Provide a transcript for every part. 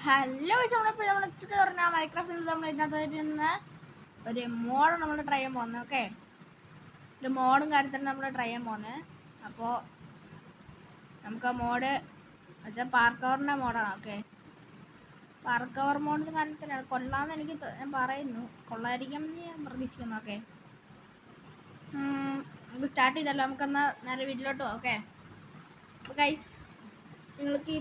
Hello നമ്മളിപ്പോൾ നമ്മൾ പറഞ്ഞാൽ മൈക്രോഫ്റ്റിൽ നമ്മൾ ഇതിനകത്ത് ഒരു മോഡ് നമ്മൾ ട്രൈ ചെയ്യാൻ പോകുന്നത്. ഓക്കെ, ഒരു മോഡും കാര്യത്തിൽ നമ്മൾ ട്രൈ ചെയ്യാൻ പോകുന്നത്. അപ്പോൾ നമുക്ക് ആ മോഡ് വെച്ചാൽ പാർക്കവറിൻ്റെ മോഡാണ്. ഓക്കെ, പാർക്കവർ മോഡിൻ്റെ കാര്യത്തിലാണ് കൊള്ളാമെന്ന് എനിക്ക് ഞാൻ പറയുന്നു, കൊള്ളായിരിക്കും എന്ന് ഞാൻ പ്രതീക്ഷിക്കുന്നു. ഓക്കെ, നമുക്ക് സ്റ്റാർട്ട് ചെയ്തല്ലോ. നമുക്കെന്നാൽ നേരെ വീട്ടിലോട്ട് പോകാം. ഓക്കെ, അപ്പോൾ ഗൈസ് നിങ്ങൾക്ക് ഈ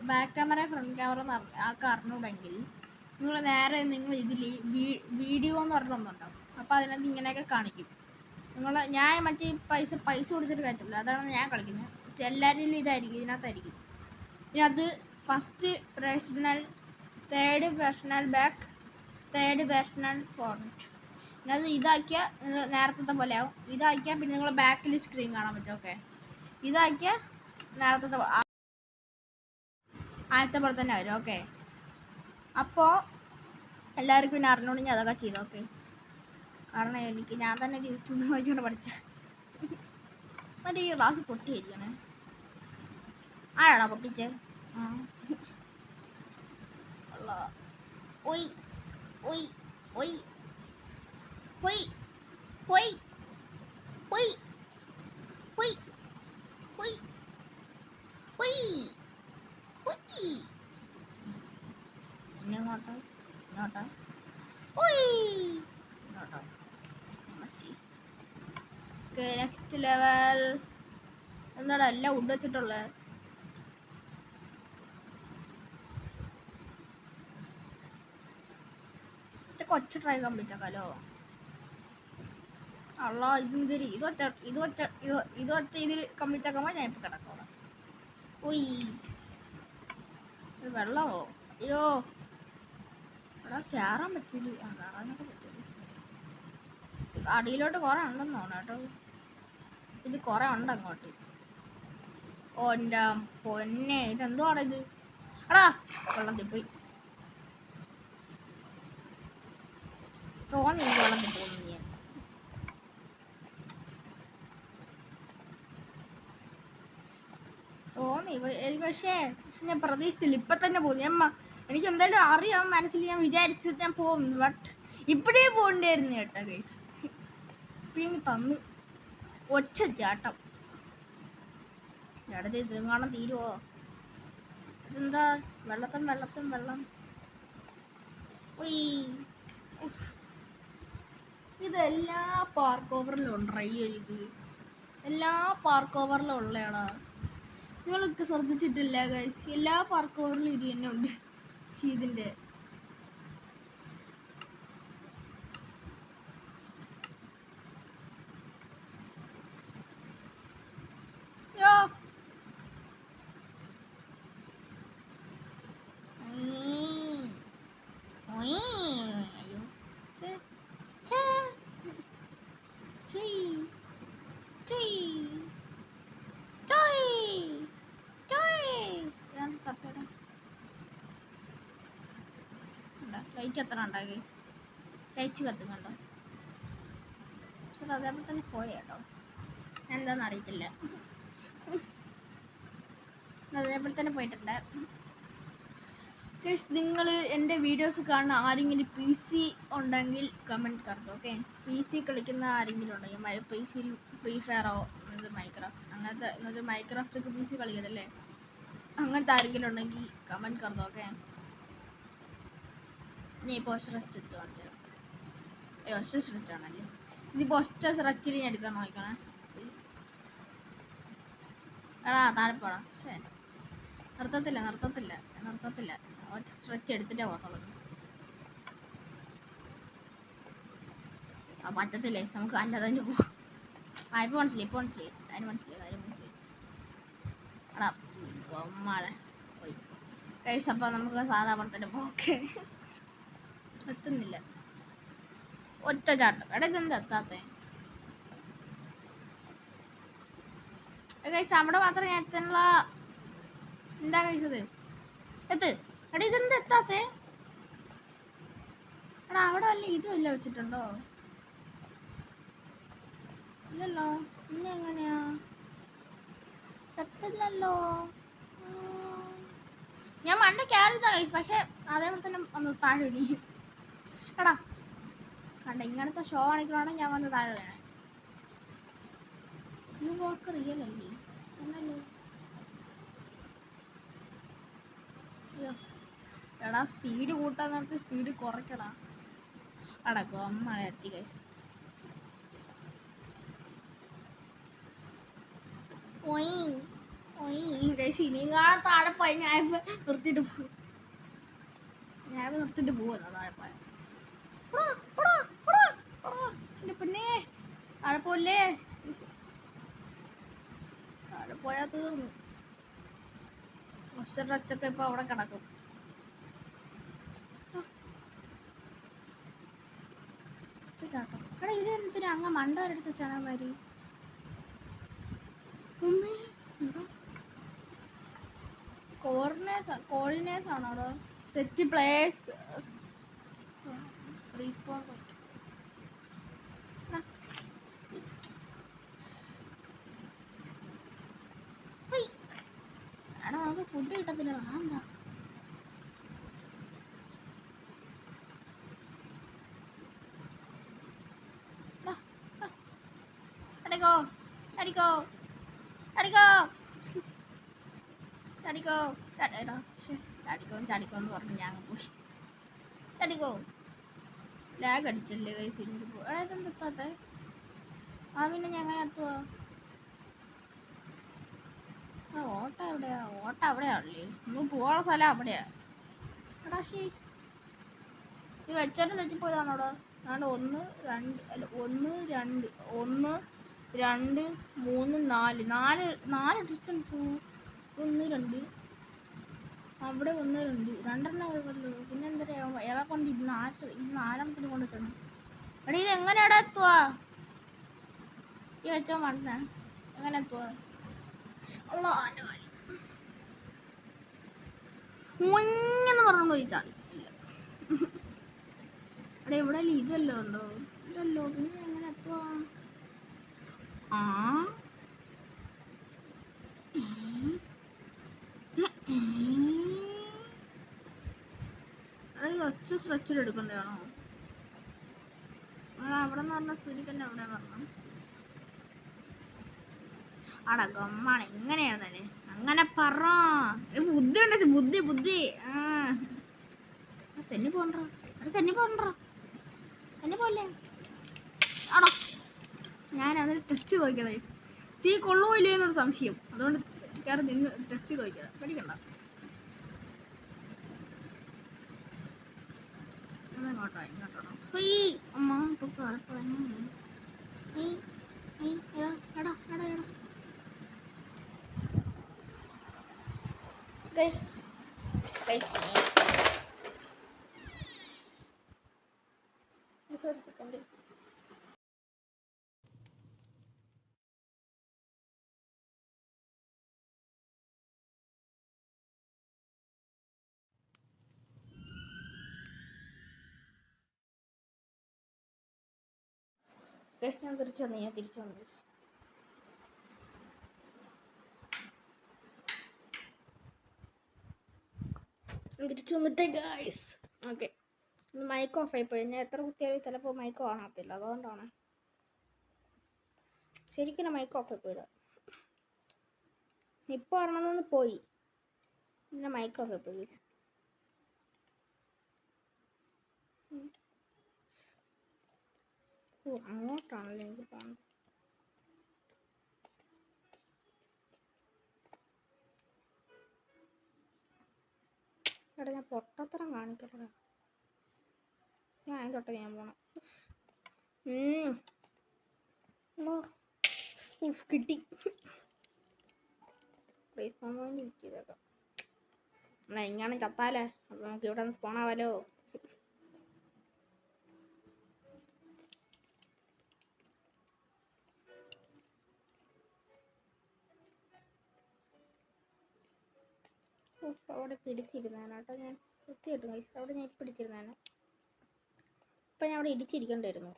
ബാക്ക് ക്യാമറ ഫ്രണ്ട് ക്യാമറ ആക്കാൻ അറിഞ്ഞൂടെങ്കിൽ നിങ്ങൾ ഇതിൽ വീഡിയോ എന്ന് പറഞ്ഞിട്ടൊന്നുണ്ടാവും. അപ്പോൾ അതിനകത്ത് ഇങ്ങനെയൊക്കെ കാണിക്കും. ഞാൻ മറ്റേ പൈസ കൊടുത്തിട്ട് കാര്യമില്ല, അതാണ് ഞാൻ കളിക്കുന്നത്. എല്ലാവരും ഇതായിരിക്കും, ഇതിനകത്തായിരിക്കും. ഇനി അത് first personal, third personal back, third personal forward. ഇനി അത് ഇതാക്കിയാൽ നേരത്തെ പോലെ ആവും. ഇതാക്കിയാൽ പിന്നെ നിങ്ങൾ ബാക്കിൽ സ്ക്രീൻ കാണാൻ പറ്റും. ഓക്കെ, ഇതാക്കിയാൽ നേരത്തെ ആദ്യത്തെ പോലെ തന്നെ വരും. ഓക്കെ, അപ്പോൾ എല്ലാവർക്കും പിന്നെ അറിഞ്ഞോണ്ടെങ്കിൽ അതൊക്കെ ചെയ്തു. ഓക്കെ, കാരണം ഞാൻ തന്നെ യൂട്യൂബ് നോക്കിക്കൊണ്ട് പഠിച്ച മറ്റേ ഈ ക്ലാസ് പൊട്ടിയിരിക്കണേ. ആരാടാ പൊട്ടിച്ചേ? ഒയ് ഒയ് ഒയ് ഒയ് ഒയ് ഒയ് ഒയ് ഒയ് ഒയ് ഒയ് ഇങ്ങോട്ടോ ഇങ്ങോട്ടോ ഒയ് ഇങ്ങോട്ടോ. Okay, next level. എന്താടാ എല്ലാം ഉഡ് വെച്ചിട്ടുള്ളത്? കൊച്ചു ട്രൈ കംപ്ലീറ്റ് ആക്കാലോ. അല്ല, ഇതെന്തിരി ഇത് ഒറ്റ ഇതിൽ കംപ്ലീറ്റ് ആക്കുമ്പോൾ ഞാൻ ഇപ്പം കിടക്കണം. ഉയ്, വെള്ളമോ? അയ്യോ, എടാ കയറാൻ പറ്റൂല. കയറാനൊക്കെ പറ്റൂല. അടിയിലോട്ട് കുറെ ഉണ്ടെന്ന് തോന്നുന്നു കേട്ടോ. ഇത് കുറെ ഉണ്ട് അങ്ങോട്ട്. ഓ എൻ്റെ പൊന്നെ, ഇതെന്തുവാണ് ഇത്? എടാ വെള്ളത്തിൽ പോയി തോന്നി, വെള്ളത്തിൽ പോകുന്നു ഞാൻ. തോന്നി എനിക്ക്, പക്ഷേ ഞാൻ പ്രതീക്ഷിച്ചില്ല. ഇപ്പം തന്നെ പോകുന്നു. എനിക്ക് എന്തായാലും അറിയാം മനസ്സിൽ, ഞാൻ വിചാരിച്ചു ഞാൻ പോകും. ബട്ട് ഇപ്പോഴേ പോകണ്ടായിരുന്നു കേട്ടോ ഗൈസ്. ഇപ്പോഴും തന്നു ഒച്ച ചാട്ടം. ഇടത് ഇതെങ്ങാണം തീരുവോ? ഇതെന്താ വെള്ളം? ഇതെല്ലാ പാർക്ക് ഓവറിലും ട്രൈ ചെയ്ത്, എല്ലാ പാർക്ക് ഓവറിലും ഉള്ളയാടാ. നിങ്ങളൊക്കെ ശ്രദ്ധിച്ചിട്ടില്ല ഗൈസ്? എല്ലാ പാർക്ക് ഓവറിലും ഇത് തന്നെ ഉണ്ട്. ഇതിൻ്റെ ലൈറ്റ് എത്ര ഉണ്ടായി ഗൈസ്? ലൈറ്റ് കത്തുന്നുണ്ടോ? അത് അതേപോലെ തന്നെ പോയാട്ടോ, എന്താണെന്ന് അറിയത്തില്ല. അതേപോലെ തന്നെ പോയിട്ടുണ്ട് ഗൈസ്. നിങ്ങൾ എൻ്റെ വീഡിയോസ് കാണുന്ന ആരെങ്കിലും PC ഉണ്ടെങ്കിൽ കമൻറ്റ് കറക്റ്റ്. ഓക്കെ, PC കളിക്കുന്ന ആരെങ്കിലും ഉണ്ടെങ്കിൽ PC ഫ്രീ ഫയറോ മൈക്രാഫ്റ്റ് അങ്ങനത്തെ മൈക്രാഫ്റ്റ് ഒക്കെ PC കളിക്കതല്ലേ, അങ്ങനത്തെ ആരെങ്കിലും ഉണ്ടെങ്കിൽ കമൻറ്റ് കറക്റ്റ്. ഓക്കെ, ഞാൻ ഇപ്പോൾ സ്ട്രെച്ച് എടുത്ത് കാണിച്ചു തരാം. സ്ട്രെച്ച് ആണല്ലേ ഇതിപ്പോൾ സ്ട്രെച്ചിൽ ഞാൻ എടുക്കാൻ നോക്കണേ. എടാ താഴെ പോടാ. ശരി, നിർത്തത്തില്ല. ഒറ്റ സ്ട്രെച്ച് എടുത്തിട്ടേ പോകത്തുള്ളൂ. പറ്റത്തില്ലേ, നമുക്ക് അല്ലാതെ തന്നെ പോവാം. ഇപ്പം മനസ്സിലായി കാര്യം മനസ്സിലായി. എടാ ഗമ്മാളെ പോയി കൈസ്. അപ്പം നമുക്ക് സാധാ പടത്തിൻ്റെ പോക്കെ എത്തുന്നില്ല. ഒറ്റ ചാട്ടം. എടാ ഇതെന്താ എത്താത്തേ കൈസ്? അവിടെ മാത്രം ഞാൻ എത്താനുള്ള എന്താ കഴിച്ചത്? എടാ ഇതെന്താ എത്താത്തേ? എടാ അവിടെ വല്ല ഇതും ഇല്ല വെച്ചിട്ടുണ്ടോ? ഇല്ലല്ലോ. പിന്നെ എങ്ങനെയാ? എത്തില്ലല്ലോ. ഞാൻ മണ്ട കയറിയതാ ഗൈസ്, പക്ഷെ അതേപോലെ തന്നെ ഒന്ന് താഴെ നീ എടാ കണ്ട ഇങ്ങനത്തെ ഷോ കാണിക്കണമെങ്കിൽ ഞാൻ വന്ന് താഴെ വേണേ. ഈ വാക്ക് റിയൽ അല്ലേ എന്നല്ലേ? എടാ സ്പീഡ് കൂട്ടാൻ നേരത്തെ സ്പീഡ് കുറയ്ക്കടാ. അടക്കോ അമ്മ എത്തി ഗൈസ്. ഇനിയും കാണാൻ താഴെ പോയി. ഞാനിപ്പോ നിർത്തിട്ട് പോവുന്ന താഴെ പോയ എന്റെ പിന്നെ താഴെ പോലെ താഴെ പോയാ തീർന്നു. ഒച്ചൊക്കെ ഇപ്പൊ അവിടെ കിടക്കും. ചാട്ടോ എടാ ഇത് എന്തിനാ അങ്ങ് മണ്ടവരെടുത്ത് വെച്ചാണ് മാതിരി. കോർഡിനേഴ്സ് ആണോ സെറ്റ് പ്ലേസ് റീസ്പോൺ എടാ നമുക്ക് ഫുഡ് കിട്ടത്തില്ല. എന്താ അടിക്കോ അടിക്കോ അടിക്കോ ചാടിക്കോ ചാടേടാ. ചാടിക്കോന്ന് പറഞ്ഞു ഞാൻ പോയി. ചാടിക്കോ. ലാഗ് അടിച്ചല്ലേ കൈസ് എനിക്ക് എടാ ഇതെന്താ എത്താത്തെ? ആ പിന്നെ ഞാൻ എങ്ങനെ എത്തുവാ? ഓട്ട എവിടെയാ? ഓട്ട അവിടെയാണല്ലേ. നമ്മൾ പോകാനുള്ള സ്ഥലം അവിടെയാ. എടാ ശരി നീ വെച്ചിട്ട് തെറ്റിപ്പോയതാണോടാ? ഞാൻ 1 2 അല്ല 1 2 1 2 3 4 ഡിസ്റ്റൻസ്. 1 2 അവിടെ 1 2 രണ്ടെണ്ണം ഉള്ളൂ. പിന്നെ എന്താ എവ കൊണ്ട് ഇത് 4 കൊണ്ട് വെച്ചാണ്. എടാ ഇത് എങ്ങനെ എടാ എത്തുവാ? ഈ വെച്ചോ മണ്ണ എങ്ങനെ എത്തുവാ? മുഞ്ഞെന്ന് പറഞ്ഞു പോയി ചാടി. അവിടെ എവിടെ ഇതല്ലോ ഉണ്ടോ? ഇല്ലല്ലോ. പിന്നെ എങ്ങനെ എത്തുവാ? ആ ഒച്ച സ്ട്രെച്ചർ എടുക്കണ്ടാണോ? അവിടെ നിന്ന് പറഞ്ഞ സ്പീഡിൽ തന്നെ അവിടെ പറഞ്ഞു. അടാ ഗമ്മാണ് എങ്ങനെയാന്നല്ലേ അങ്ങനെ പറ. ബുദ്ധി ഉണ്ട് ബുദ്ധി. തെന്നി പോണ്ടോ തെന്നി പോലെ ആണോ? ഞാൻ അതിന് ടെസ്റ്റ് നോക്കിയതായി. തീ കൊള്ളുവോ ഇല്ലേ എന്നൊരു സംശയം. അതുകൊണ്ട് കയറി നിന്ന് ടെസ്റ്റ് നോക്കിയതാ. പേടിക്കണ്ട. ഇങ്ങോട്ടോ അമ്മ ഇപ്പൊ ഒരു സെക്കൻഡ്. ഞാൻ തിരിച്ചു വന്നു. തിരിച്ചു വന്നിട്ടേ ഗായ്സ്. ഓക്കെ മൈക്ക് ഓഫ് ആയിപ്പോയി. ഞാൻ എത്ര കുത്തിയാലും ചിലപ്പോൾ മൈക്ക് ഓൺ ആകത്തില്ല. അതുകൊണ്ടാണ് ശരിക്കും മൈക്ക് ഓഫ് ആയിപ്പോയതാ. ഇപ്പോൾ ഒരെണ്ണം പോയി പിന്നെ മൈക്ക് ഓഫ് ആയിപ്പോയി. അങ്ങോട്ടാണല്ലോ എനിക്ക് പോകണം. എടാ ഞാൻ പൊട്ടത്തരം കാണിക്കട്ടെ. ഞാൻ തൊട്ട് ഞാൻ പോണം. കിട്ടി. ചെയ്തേക്കാം. എങ്ങാനും ചത്താലേ അപ്പൊ നമുക്ക് ഇവിടെ നിന്ന് സ്പോണാവാലോ. അവിടെ പിടിച്ചിരുന്നേനാട്ടോ ഞാൻ സത്യമായിട്ടും കൈസ്. അവിടെ ഞാൻ പിടിച്ചിരുന്നേനെ. ഇപ്പൊ ഞാൻ അവിടെ ഇടിച്ചിരിക്കണ്ടായിരുന്നു.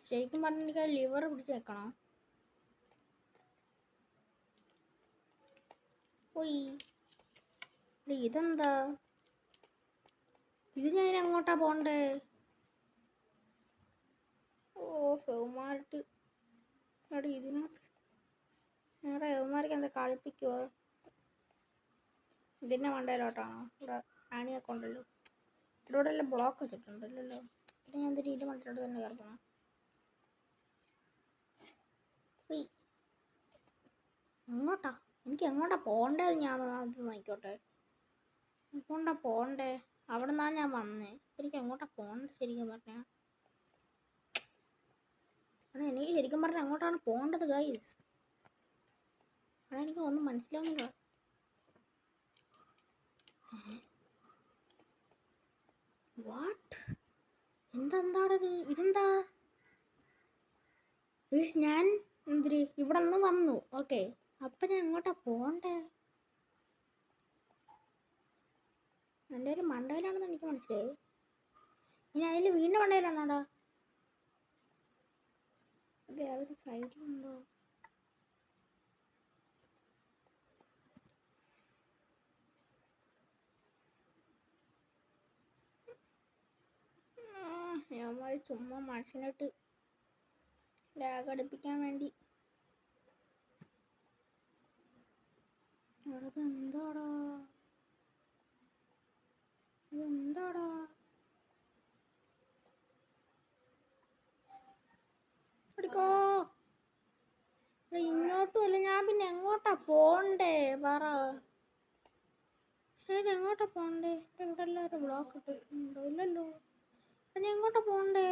ശരിക്കും പറഞ്ഞിട്ട് ലിവർ പിടിച്ച് വെക്കണം. ഉയ് ഇതെന്താ? ഇത് ഞാൻ എങ്ങോട്ടാ പോണ്ടേ? ഓ ഫെവ്മാർട്ട്. എടാ ഇതിനകത്ത് നേരെ യവന്മാർക്ക് എന്താ കളിപ്പിക്കുവോ? ഇതിന്റെ മണ്ടയിലോട്ടാണോ? ഇവിടെ ആണിയൊക്കെ ഉണ്ടല്ലോ. ഇവിടെ എല്ലാം ബ്ലോക്ക് വെച്ചിട്ടുണ്ടല്ലോ. പിന്നെ ഞാൻ എന്തിനാ ഇതിന്റെ മണ്ടയിലോട്ട് തന്നെ കയറണം? എങ്ങോട്ടാ? എനിക്ക് എങ്ങോട്ടാ പോണ്ടേന്ന് ഞാൻ അത് നോക്കിക്കോട്ടെ. എങ്ങോട്ടാ പോണ്ടേ? അവിടെ നിന്നാ ഞാൻ വന്നേ. എനിക്ക് എങ്ങോട്ടാ പോണ്ടേ ശരിക്കും പറഞ്ഞാ? എനിക്ക് ശരിക്കും പറഞ്ഞാൽ എങ്ങോട്ടാണ് പോണ്ടത് ഗൈസ്? എനിക്ക് ഒന്നും മനസ്സിലാവുന്നില്ല. വാട്ട്? എന്താടത്? ഇതെന്താ? ഞാൻ എന്തിരി ഇവിടെ നിന്ന് വന്നു. ഓക്കെ, അപ്പൊ ഞാൻ എങ്ങോട്ടാ പോണ്ടേ? എൻ്റെ ഒരു മണ്ടയിലാണെന്ന് എനിക്ക് മനസ്സിലായി. ഇനി അതിൽ വീണ്ടും മണ്ടയിലാണോടാ? അതെ, അതൊരു സൈഡിലുണ്ടോ? ഞാൻ ചുമ്മാ മനുഷ്യനായിട്ട് ലാഗ് അടുപ്പിക്കാൻ വേണ്ടി. എന്താടാ ഇതെന്താടാ? എടുക്കോ ഇങ്ങോട്ടും അല്ല. ഞാൻ പിന്നെ എങ്ങോട്ടാ പോണ്ടേ പറ? പക്ഷേ ഇത് എങ്ങോട്ടാ പോണ്ടേ? ഇവിടെ എല്ലാവരും ബ്ലോക്ക് ഇട്ടിട്ടുണ്ടോ? ഇല്ലല്ലോ. ഞാൻ എങ്ങോട്ടാ പോണ്ടേ?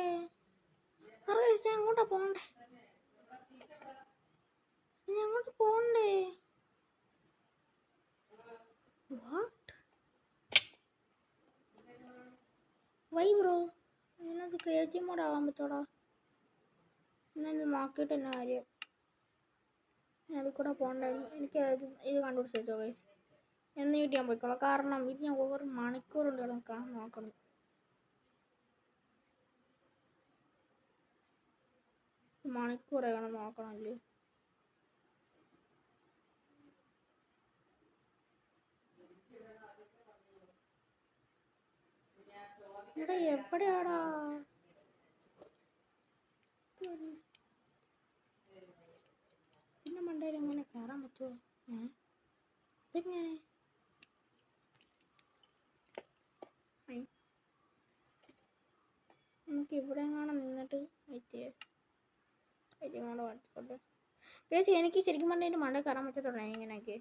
പറ, ഞാൻ എങ്ങോട്ടാ പോണ്ടേ? ഞാൻ എങ്ങോട്ട് പോണ്ടേ? വാട്ട്? Why bro? ഇതിനകത്ത് ക്രിയേറ്റീവ് മോഡ് ആവാൻ പറ്റോടാ? എന്നാ ഇത് നോക്കിയിട്ട് തന്നെ കാര്യം. ഞാൻ അതിൽ കൂടെ പോണ്ടായിരുന്നു. എനിക്ക് ഇത് കണ്ടുപിടിച്ച് വെച്ചോ ഗൈസ്. എന്ന് കിട്ടി ഞാൻ പോയിക്കോളാം. കാരണം ഇത് ഞാൻ ഒരു മണിക്കൂറുണ്ട് നോക്കണം. മണിക്കൂറാണ് നോക്കണല്ലേ. എടാ എവിടെയാടാ? പിന്നെ മണ്ടയിൽ എങ്ങനെ കയറാൻ പറ്റുമോ? അതെങ്ങനെ? നമുക്ക് ഇവിടെ എങ്ങാനും നിന്നിട്ട് കേസ് എനിക്ക് ശരിക്കും പറഞ്ഞാൽ എൻ്റെ മണ്ടയിൽ കയറാൻ പറ്റത്തുള്ളൂ. ഇങ്ങനെയൊക്കെ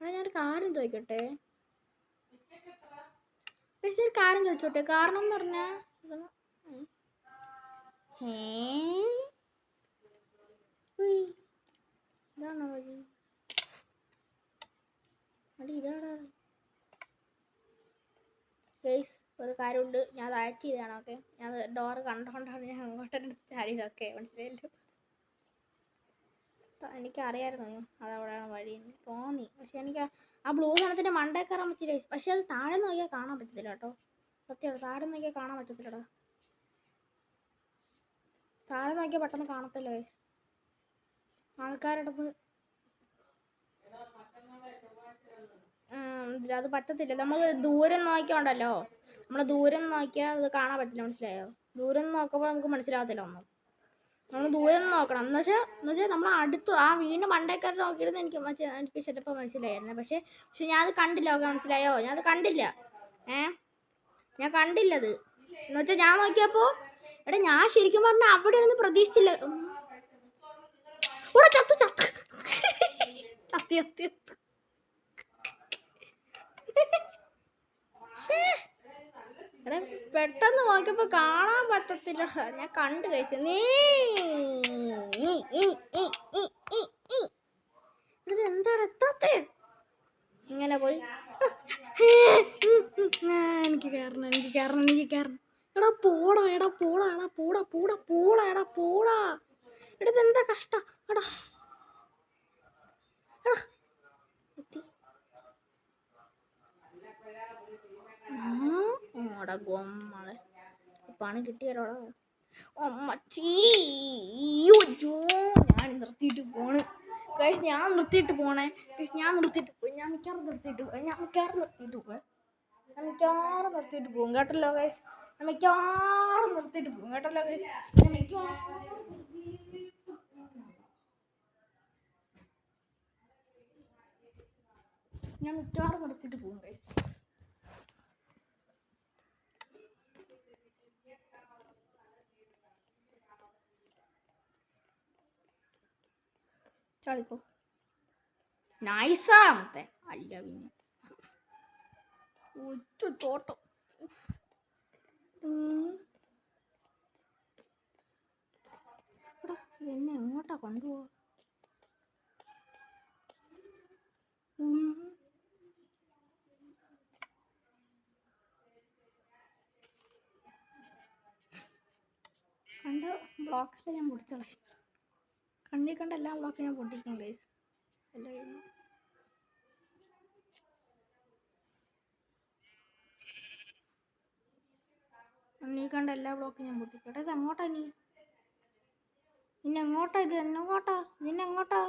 ഞാനൊരു കാര്യം ചോദിക്കട്ടെ? പക്ഷെ ഒരു കാര്യം ചോദിച്ചോട്ടെ? കാരണം എന്ന് പറഞ്ഞാൽ ഇതാണോ വഴി? ഇതാടാ ഗൈസ്. ഒരു കാര്യമുണ്ട്, ഞാൻ അത് ആക്ട് ചെയ്തതാണ്. ഓക്കെ, ഞാൻ ഡോറ് കണ്ടുകൊണ്ടാണ് ഞാൻ അങ്ങോട്ടെടുത്ത് ചാടിയത്. ഓക്കെ, മനസ്സിലായല്ലോ. എനിക്കറിയായിരുന്നു അതവിടെയാണ് വഴി തോന്നി. പക്ഷെ എനിക്ക് ആ ബ്ലൂ സാധനത്തിന്റെ മണ്ടേ കയറാൻ പറ്റില്ല. പക്ഷെ അത് താഴെ നോക്കിയാൽ കാണാൻ പറ്റത്തില്ല കേട്ടോ. സത്യമാണ്, താഴെ നോക്കിയാൽ കാണാൻ പറ്റത്തില്ലടാ. താഴെ നോക്കിയാൽ പെട്ടെന്ന് കാണത്തില്ല ഗൈസ്. ആൾക്കാരടുത്ത് അത് പറ്റത്തില്ല. നമ്മൾ ദൂരം നോക്കിയോണ്ടല്ലോ. നമ്മൾ ദൂരം നോക്കിയാൽ അത് കാണാൻ പറ്റില്ല. മനസ്സിലായോ? ദൂരം നോക്കുമ്പോൾ നമുക്ക് മനസ്സിലാകത്തില്ല ഒന്നും. നമ്മൾ ദൂരം നോക്കണം. എന്ന് വെച്ചാൽ നമ്മൾ അടുത്ത് ആ വീണ്ടും മണ്ടേക്കാർ നോക്കിയിരുന്ന് എനിക്ക് ചിലപ്പോൾ മനസ്സിലായിരുന്നു. പക്ഷെ ഞാൻ അത് കണ്ടില്ല. ഓക്കെ, മനസ്സിലായോ? ഞാൻ അത് കണ്ടില്ല. ഞാൻ കണ്ടില്ലത്. എന്ന് വെച്ചാൽ ഞാൻ നോക്കിയപ്പോ എടാ ഞാൻ ശരിക്കും പറഞ്ഞാൽ അവിടെ ഒന്നും പ്രതീക്ഷിച്ചില്ല. എടാ പെട്ടെന്ന് നോക്കിയപ്പോ കാണാൻ പറ്റത്തില്ല. ഞാൻ കണ്ടു കഴിച്ചു. എന്താണ് എത്താത്തേ? ഇങ്ങനെ പോയി. എനിക്ക് കയറണം. എടാ പോടാ. എടാ ഇതെന്താ കഷ്ടം? എടാ ഗോമ്മളെ പണി കിട്ടിയാലോടാ. അമ്മച്ചീ ഞാൻ നിർത്തിയിട്ട് പോണ്. ഗൈസ് ഞാൻ നിർത്തിയിട്ട് പോണേ ഗൈസ്. ഞാൻ നിർത്തിയിട്ട് പോയി. ഞാൻ മിക്കവാറും നിർത്തിയിട്ട് പോകും കേട്ടല്ലോ ഗൈസ്. ഞാൻ മിക്കവാറും നിർത്തിയിട്ട് പോകും കേട്ടല്ലോ ഗൈസ്. ഞാൻ മിക്കവാറും നിർത്തിയിട്ട് പോകും ഗൈസ്. ചാടിക്കോ. നൈസാമത്തെ അല്ല പിന്നെ ഒറ്റ തോട്ടം. എന്നെ എങ്ങോട്ടാ കൊണ്ടുപോവാ? കണ്ട ബ്ലോക്കെല്ലാം ഞാൻ പൊട്ടിച്ചോളെ. കണ്ണി കണ്ട എല്ലാ ബ്ലോക്കും ഞാൻ പൊട്ടിക്കും ഗൈസ്. കണ്ണി കണ്ട എല്ലാ ബ്ലോക്കും ഞാൻ പൊട്ടിക്കട്ടെ. ഇത് എങ്ങോട്ടാ നീ? നിന്നെങ്ങോട്ടാ? ഇത് എന്നെങ്ങോട്ടാ? നിന്നെങ്ങോട്ടാ?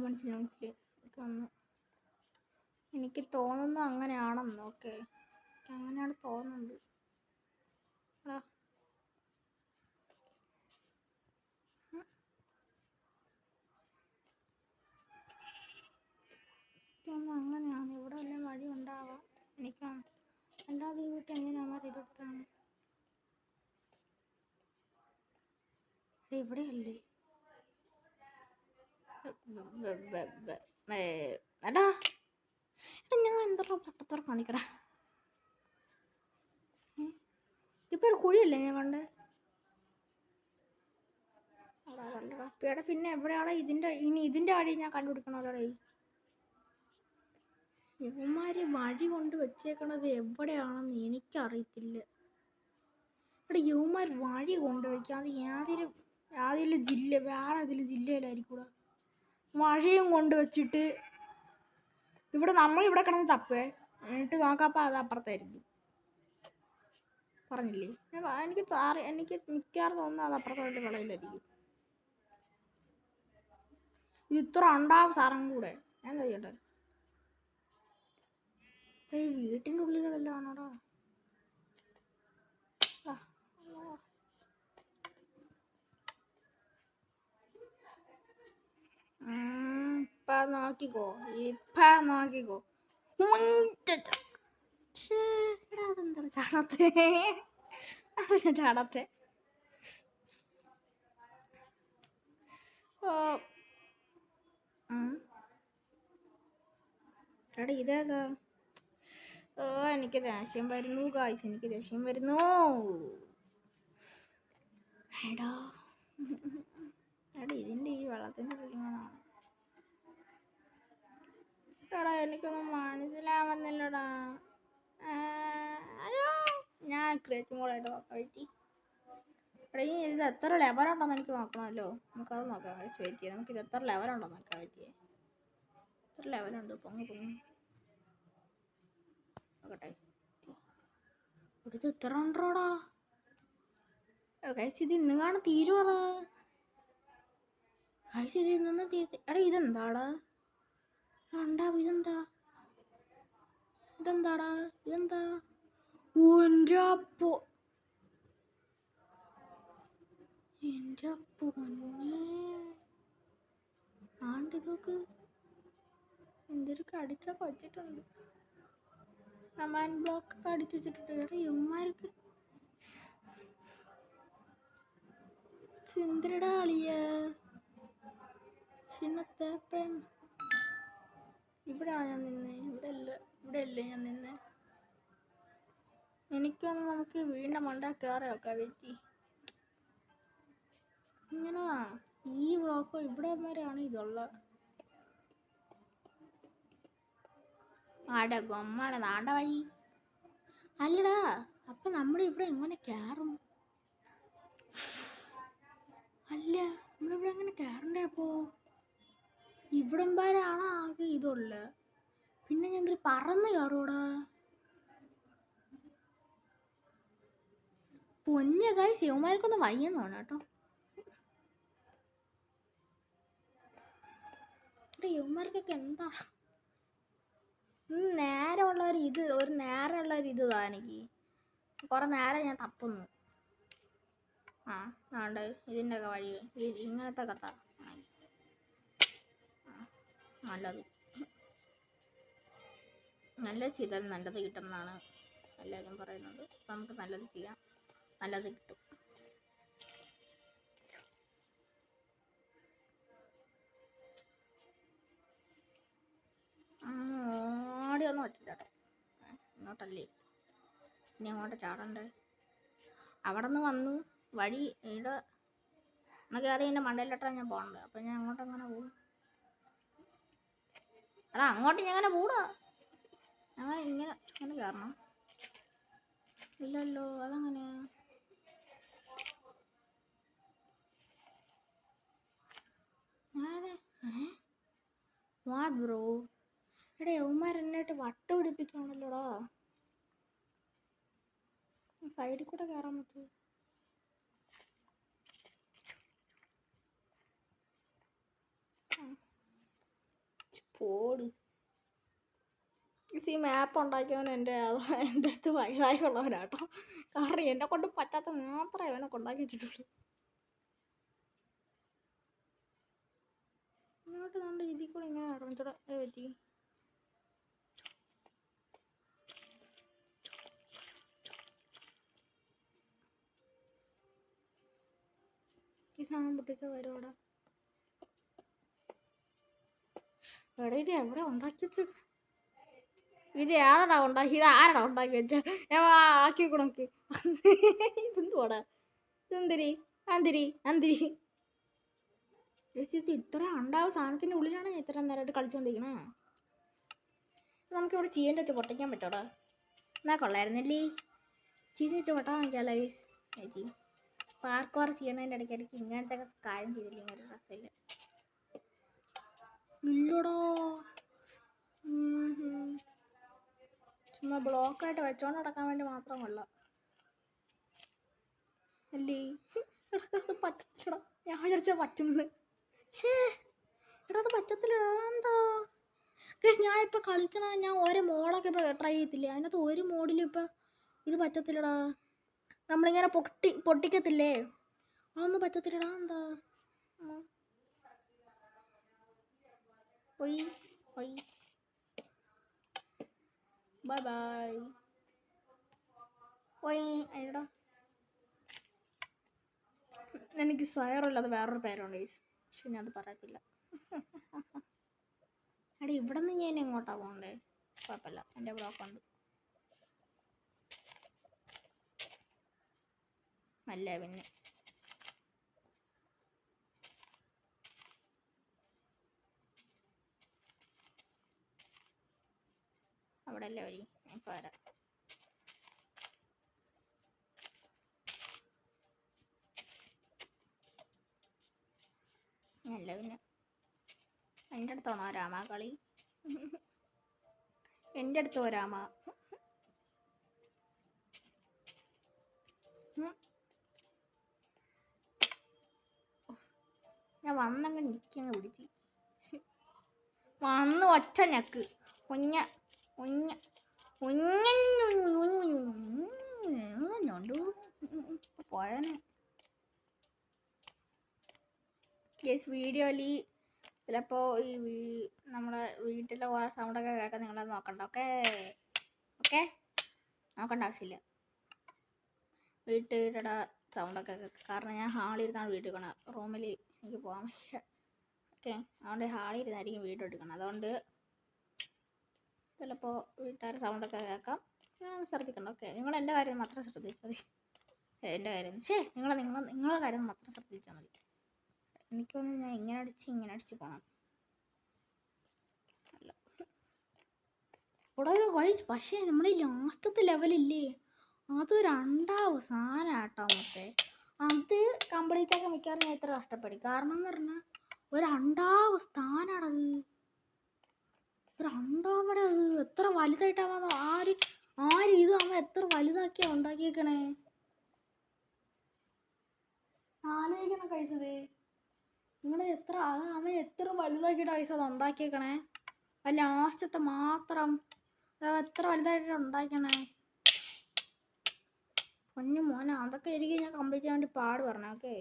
മനസ്സിലായി. എനിക്ക് തോന്നുന്നു അങ്ങനെയാണെന്ന്. ഓക്കെ, അങ്ങനെയാണ് തോന്നുന്നത്. അങ്ങനെയാണ്. ഇവിടെ വല്ല വഴി ഉണ്ടാവാം എനിക്ക്. അല്ലാതെ ഈ വീട്ടിൽ എങ്ങനെയാ ഇതെടുത്താണ്? ഇവിടെയല്ലേ? എടാ ഞാൻ എന്താ പൊട്ടത്തോടെ കാണിക്കടാ? ഇപ്പൊ ഒരു കുഴിയല്ലേ ഞാൻ കണ്ടേ? അടാ പിന്നെ എവിടെയാടാ ഇതിന്റെ അടി ഞാൻ കണ്ടുപിടിക്കണോടെ. ഇവന്മാര് വഴി കൊണ്ട് വെച്ചേക്കണത് എവിടെയാണെന്ന് എനിക്കറിയത്തില്ല. ഇവിടെ യുവമാർ വഴി കൊണ്ടുവയ്ക്കാതെ ഏതെങ്കിലും വേറെ ഏതെങ്കിലും ജില്ലയിലായിരിക്കൂടാ വഴിയും കൊണ്ടുവച്ചിട്ട്. നമ്മളിവിടെ കിടന്ന് തപ്പേ, എന്നിട്ട് നോക്കാപ്പ അത് അപ്പുറത്തായിരിക്കും. പറഞ്ഞില്ലേ? എനിക്ക് മിക്കവാറും തോന്നുന്നു അത് അപ്പുറത്തോട്ട് കളയിലായിരിക്കും. ഇത്ര ഉണ്ടാവും സാറും കൂടെ. ഞാൻ കഴിയട്ടെ. വീട്ടിൻ്റെ ഉള്ളിലെല്ലാം ആണോടാ? നോക്കിക്കോ. അതെന്താ ചാടത്തെ? എടാ ഇതേതാ? എനിക്ക് ദേഷ്യം വരുന്നു ഗായ്സ്. എനിക്ക് ദേഷ്യം വരുന്നു. എടാ ഇതിന്റെ ഈ വെള്ളത്തിന്റെ എടാ എനിക്കൊന്നും മനസ്സിലാവുന്നില്ലടാ. അയ്യോ, ഞാൻ ക്രിയേറ്റ് മോഡായിട്ട് നോക്കാൻ പറ്റി. എടാ ഇത് എത്ര ലെവലുണ്ടോന്ന് എനിക്ക് നോക്കണമല്ലോ. നമുക്കത് നോക്കാം. വെയിറ്റ് ചെയ്യാം. നമുക്കിത് എത്ര ലെവലുണ്ടോ നോക്കാൻ പറ്റിയേ. എത്ര ലെവലുണ്ട്? പൊങ്ങി നോക്കട്ടെ. ഇത് എത്ര ഉണ്ടോടാ? ഇത് ഇന്നുകാണ് തീരുവാടാ. ഇത് ഇന്നൊന്നും എടാ ഇതെന്താടാ? ഇതെന്താ? ഇതെന്താടാ? ഇതെന്താ? എന്റെ പൊന്നേ, ആണ്ടിതൊക്കെ എന്തൊരു കടിച്ചൊക്കെ വച്ചിട്ടുണ്ട്. കമാൻഡ് ബ്ലോക്ക് ഒക്കെ അടിച്ചു വെച്ചിട്ടുണ്ട്. എടാ ഇവന്മാർക്ക് ചിന്തടാ കളിയ ക്ഷീണത്തെ പ്രേം. ഇവിടെയാണ് ഞാൻ നിന്നേ. ഇവിടെയല്ലേ ഞാൻ നിന്നേ? എനിക്കൊന്ന് നമുക്ക് വീണ്ടും മണ്ട കയറി വെക്കാം. വെച്ചി ഇങ്ങനെ ഈ ബ്ലോക്കോ ഇവിടെ വരെയാണ് ഇതുള്ള. ആടെ ഗൊമ്മാളെ നാണ്ട വഴി അല്ലടാ. അപ്പൊ നമ്മളിവിടെ എങ്ങനെ കയറും? അല്ല, നമ്മളിവിടെ എങ്ങനെ കയറണ്ടേ? അപ്പോ ഇവിടം വരെയാണ് ആകെ ഇതുള്ള. പിന്നെ ഞാൻ പറന്ന് കയറൂടാ. പൊന്നെ ഗൈസ് യവന്മാർക്കൊന്നും വയ്യെന്ന് തോന്നുന്നു കേട്ടോ. യവന്മാർക്കൊക്കെ എന്താ നേരമുള്ള ഒരു ഇത് താ എനിക്ക് കുറെ നേരം ഞാൻ തപ്പുന്നു. ആണ്ട് ഇതിൻ്റെ ഒക്കെ വഴി ഇങ്ങനത്തെ കഥ നല്ലത് ചെയ്താൽ നല്ലത് കിട്ടുമെന്നാണ് എല്ലാവരും പറയുന്നത്. നമുക്ക് നല്ലത് ചെയ്യാം, നല്ലത് കിട്ടും. ഓടിയൊന്നും പറ്റില്ല ഇങ്ങോട്ടല്ലേ ഇനി അങ്ങോട്ട് ചാടണ്ടേ. അവിടെ നിന്ന് വന്നു വഴി ഇവിടെ ഒന്ന് കയറി എൻ്റെ മണ്ടയിലിട്ടാണ് ഞാൻ പോകണ്ടത്. അപ്പം ഞാൻ അങ്ങോട്ട് എങ്ങനെ പോകും? അങ്ങോട്ട് ഞാൻ എങ്ങനെ കൂടാ? ഇങ്ങനെ കയറണം? ഇല്ലല്ലോ, അതെങ്ങനെയാ? വാട്ട് ബ്രോ, എടാ യവന്മാരെന്നായിട്ട് വട്ട പിടിപ്പിക്കുകയാണല്ലോടാ. സൈഡിൽ കൂടെ കയറാൻ പറ്റുമോ? പോട്. ഈ മാപ്പ് ഉണ്ടാക്കിയവൻ എൻ്റെ അടുത്ത് വൈകായിട്ടുള്ളവനാട്ടോ. കാരണം എന്നെ കൊണ്ട് പറ്റാത്ത മാത്രമേ അവനെ കൊണ്ടാക്കി വെച്ചിട്ടുള്ളൂ. ഇങ്ങോട്ട് കണ്ട് ഇതിൽ കൂടെ ഇങ്ങനെ ഇറങ്ങിച്ചൂടെ പറ്റി? ഈ സാധനം പൊട്ടിച്ച വരുവാടാ. എടാ ഇത് എവിടെ ഉണ്ടാക്കി വെച്ച? ഇത് ഏതാടാ ഉണ്ടാക്കി? ഇത് ആരാടാ ഉണ്ടാക്കി വെച്ച? ആക്കി നോക്ക്. ഇതെന്തുവാടാ? ഇതെന്തിരി അന്തിരി അന്തിരി ഇത് ഇത്ര ഉണ്ടാവും സാധനത്തിൻ്റെ ഉള്ളിലാണ് ഞാൻ ഇത്ര നേരമായിട്ട് കളിച്ചോണ്ടിരിക്കണേ. നമുക്കിവിടെ ചെയ്യേണ്ട വെച്ച് പൊട്ടിക്കാൻ പറ്റോടാ? എന്നാ കൊള്ളായിരുന്നല്ലേ. ചെയ്തിട്ട് പൊട്ടാൻ നോക്കിയാലോ ചേച്ചി? പാർക്കോർ ചെയ്യണതിൻ്റെ ഇടയ്ക്കിടയ്ക്ക് ഇങ്ങനത്തെ കാര്യം ചെയ്തില്ലെങ്കിൽ ഒരു രസമില്ല. ഇല്ലടോ, ചുമ്മാ ബ്ലോക്കായിട്ട് വെച്ചോണ്ട് നടക്കാൻ വേണ്ടി മാത്രം കൊള്ളാം അല്ലേ? പറ്റത്തില്ലടാ, ഞാൻ വിചാരിച്ചാ പറ്റുമെന്ന്. എടാ അത് പറ്റത്തില്ലടാ. എന്താ ഞാൻ ഇപ്പം കളിക്കണ ഞാൻ ഓരോ മോഡൊക്കെ ഇപ്പം ട്രൈ ചെയ്യത്തില്ലേ, അതിനകത്ത് ഒരു മോഡിലും ഇപ്പം ഇത് പറ്റത്തില്ലടാ. നമ്മളിങ്ങനെ പൊട്ടിക്കത്തില്ലേ, അതൊന്നും പറ്റത്തില്ലടാ. എന്താ പോയി ബൈ ബൈ പോയി. എടാ എനിക്ക് സ്വയറുള്ളത് വേറൊരു പേരുണ്ട്, പക്ഷെ ഞാൻ അത് പറയത്തില്ല. എടാ ഇവിടെ നിന്ന് ഞാൻ എങ്ങോട്ടാ പോകണ്ടേ? കുഴപ്പമില്ല, എൻ്റെ ബ്ലോക്ക് ഉണ്ട്. അല്ലേ പിന്നെ അവിടെ അല്ലേ വഴി? ഇപ്പം വരാം. അല്ല പിന്നെ എൻ്റെ അടുത്താണോ രാമ കളി? എൻ്റെ അടുത്തോ രാമ? ഞാൻ വന്നങ്ങ് നിൽക്കങ്ങ് പിടിച്ച് വന്ന് ഒറ്റ ഞക്ക് പോയനെ. വീഡിയോയിൽ ചിലപ്പോൾ ഈ നമ്മുടെ വീട്ടിലെ ഓരോ സൗണ്ടൊക്കെ കേൾക്കാൻ നിങ്ങളത് നോക്കണ്ട. ഓക്കെ നോക്കണ്ട ആവശ്യമില്ല വീട്ടുകാരുടെ സൗണ്ടൊക്കെ കേൾക്കുക. കാരണം ഞാൻ ഹാളിൽ ഇരുന്നാണ് വീട്ടിൽ എടുക്കണം, റൂമിൽ എനിക്ക് പോകാൻ പറ്റില്ല. ഓക്കെ, അതുകൊണ്ട് ഹാളിൽ ഇരുന്നായിരിക്കും വീഡിയോ എടുക്കണം. അതുകൊണ്ട് ചിലപ്പോൾ വീട്ടുകാരുടെ സൗണ്ടൊക്കെ കേൾക്കാം, നിങ്ങളൊന്ന് ശ്രദ്ധിക്കണം. ഓക്കെ, നിങ്ങൾ എൻ്റെ കാര്യം മാത്രം ശ്രദ്ധിച്ചാൽ മതി. എൻ്റെ കാര്യം നിങ്ങളുടെ കാര്യം മാത്രം ശ്രദ്ധിച്ചാൽ മതി. എനിക്കൊന്ന് ഞാൻ ഇങ്ങനെ അടിച്ച് പോകണം. അല്ല ഇവിടെ വൈസ്, പക്ഷേ നമ്മുടെ ലാസ്റ്റത്തെ ലെവലില്ലേ, അതൊരു രണ്ടാമത് സാധനം ആട്ടോ. മൊത്തേ അത് കംപ്ലീറ്റ് ആക്കാൻ മിക്കവാറും ഞാൻ ഇത്ര കഷ്ടപ്പെടും. കാരണം എന്ന് പറഞ്ഞാൽ ഒരു രണ്ടാമത് സ്ഥാനാണത്. രണ്ടാമത് അത് എത്ര വലുതായിട്ടാവാന്നോ, ആര് ഇത് അമ്മ എത്ര വലുതാക്കിയാ ഉണ്ടാക്കിയേക്കണേ. ആലോചിക്കണം കഴിച്ചത്. നിങ്ങൾ എത്ര അവൻ എത്ര വലുതാക്കിയിട്ട് കഴിച്ചത് അത് ഉണ്ടാക്കിയേക്കണേ. ആ ലാസ്റ്റത്തെ മാത്രം എത്ര വലുതായിട്ട് ഉണ്ടാക്കണേ. പൊന്നു മോനെ, അതൊക്കെ എനിക്ക് ഞാൻ കംപ്ലീറ്റ് ചെയ്യാൻ വേണ്ടി പാട് പറഞ്ഞു. ഓക്കെ,